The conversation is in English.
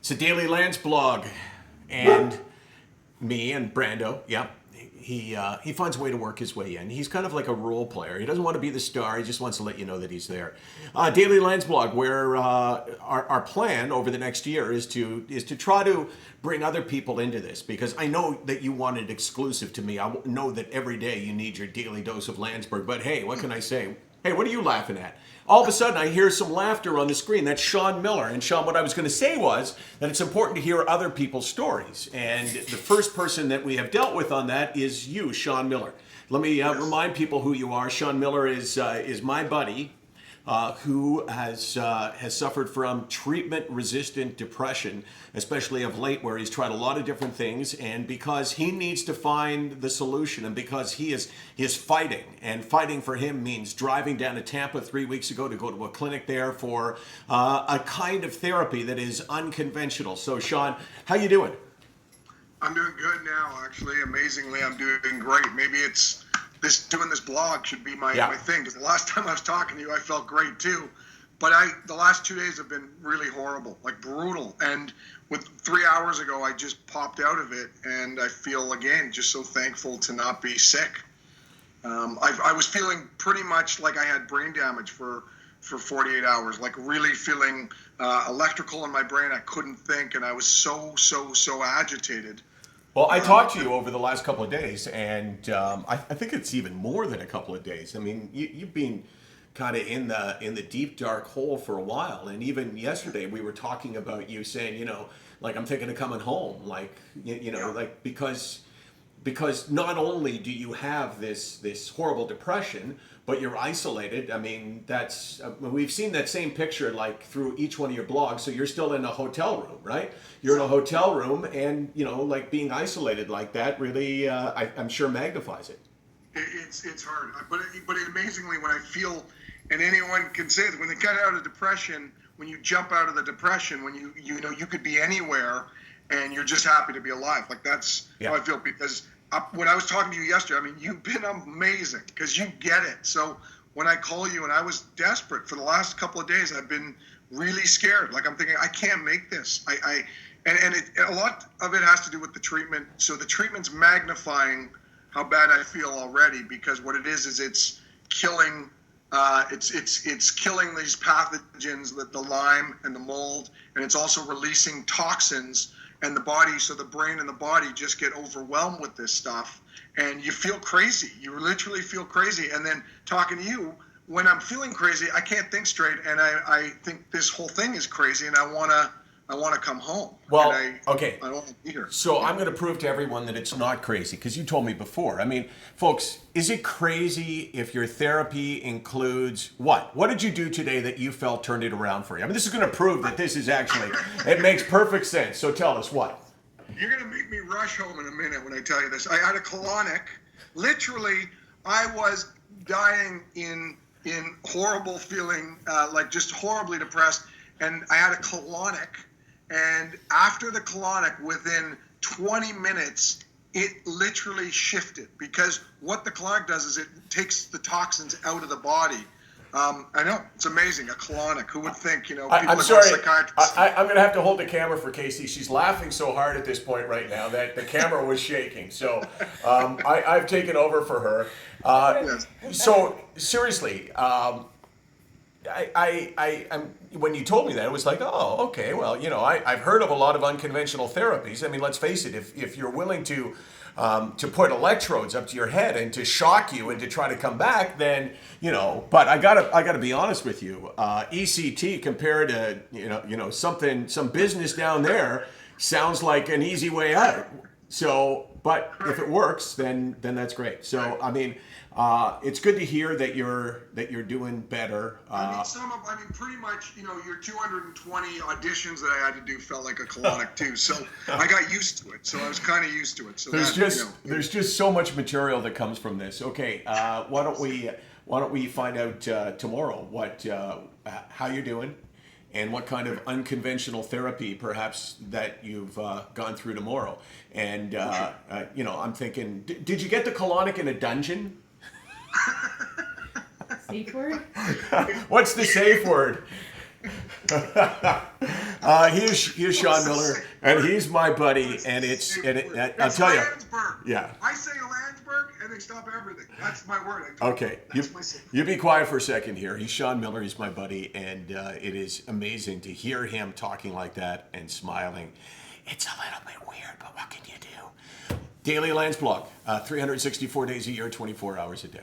It's a daily Landsblog, and me and Brando. Yeah, he finds a way to work his way in. He's kind of like a role player. He doesn't want to be the star. He just wants to let you know that he's there. Daily Landsblog, where our plan over the next year is to try to bring other people into this, because I know that you want it exclusive to me. I know that every day you need your daily dose of Landsberg. But hey, what can I say? Hey, what are you laughing at? All of a sudden, I hear some laughter on the screen. That's Sean Miller. And Sean, what I was going to say was that it's important to hear other people's stories. And the first person that we have dealt with on that is you, Sean Miller. Let me remind people who you are. Sean Miller is my buddy who has suffered from treatment-resistant depression, especially of late, where he's tried a lot of different things. And because he needs to find the solution, and because he is fighting, and fighting for him means driving down to Tampa 3 weeks ago to go to a clinic there for a kind of therapy that is unconventional. So, Sean, how you doing? I'm doing good now, actually. Amazingly, I'm doing great. Maybe it's doing this blog should be my thing, because the last time I was talking to you, I felt great too. But the last 2 days have been really horrible, like brutal. And with 3 hours ago, I just popped out of it, and I feel, again, just so thankful to not be sick. I was feeling pretty much like I had brain damage for 48 hours, like really feeling electrical in my brain. I couldn't think, and I was so agitated. Well, I talked to you over the last couple of days, and I think it's even more than a couple of days. I mean, you've been kind of in the deep, dark hole for a while. And even yesterday, we were talking about you saying, like, I'm thinking of coming home, like, like, because not only do you have this horrible depression, but you're isolated. I mean, that's we've seen that same picture like through each one of your blogs. So you're still in a hotel room, right? You're in a hotel room, and like being isolated like that really, I'm sure, magnifies it. It's hard, but amazingly, when I feel, and anyone can say that when they get out of depression, when you jump out of the depression, when you could be anywhere, and you're just happy to be alive. Like that's how I feel, because when I was talking to you yesterday, I mean, you've been amazing because you get it. So when I call you, and I was desperate for the last couple of days, I've been really scared. Like I'm thinking, I can't make this. A lot of it has to do with the treatment. So the treatment's magnifying how bad I feel already, because what it is it's killing. It's killing these pathogens, the Lyme and the mold, and it's also releasing toxins. And the body, so the brain and the body just get overwhelmed with this stuff, and you feel crazy. You literally feel crazy. And then talking to you, when I'm feeling crazy, I can't think straight, and I think this whole thing is crazy, and I wanna come home. Well, okay. I don't want to be here. So I'm going to prove to everyone that it's not crazy, because you told me before. I mean, folks, is it crazy if your therapy includes what? What did you do today that you felt turned it around for you? I mean, this is going to prove that this is actually, it makes perfect sense. So tell us what. You're going to make me rush home in a minute when I tell you this. I had a colonic. Literally, I was dying in horrible feeling, like just horribly depressed, and I had a colonic. And after the colonic, within 20 minutes, it literally shifted, because what the colonic does is it takes the toxins out of the body. I know, it's amazing, a colonic. Who would think, people I'm sorry, I'm going to have to hold the camera for Casey. She's laughing so hard at this point right now that the camera was shaking. So I've taken over for her. So seriously, when you told me that, it was like, oh, okay, well, I've heard of a lot of unconventional therapies. I mean, let's face it, if you're willing to put electrodes up to your head and to shock you and to try to come back, then, but I gotta be honest with you, ECT compared to, some business down there sounds like an easy way out. So, but if it works, then that's great. So, I mean, it's good to hear that you're doing better. Pretty much, your 220 auditions that I had to do felt like a colonic too. So I got used to it. So I was kind of used to it. So there's just so much material that comes from this. Okay, why don't we find out tomorrow how you're doing, and what kind of unconventional therapy perhaps that you've gone through tomorrow. And I'm thinking, did you get the colonic in a dungeon? Safe word? What's the safe word? He is Sean Miller, and he's my buddy, and I'll tell you, Landsberg. yeah. I say Landsberg, and they stop everything. That's my word. Okay, That's my secret. you be quiet for a second here. He's Sean Miller. He's my buddy, and it is amazing to hear him talking like that and smiling. It's a little bit weird, but what can you do? Daily Landsblog, 364 days a year, 24 hours a day.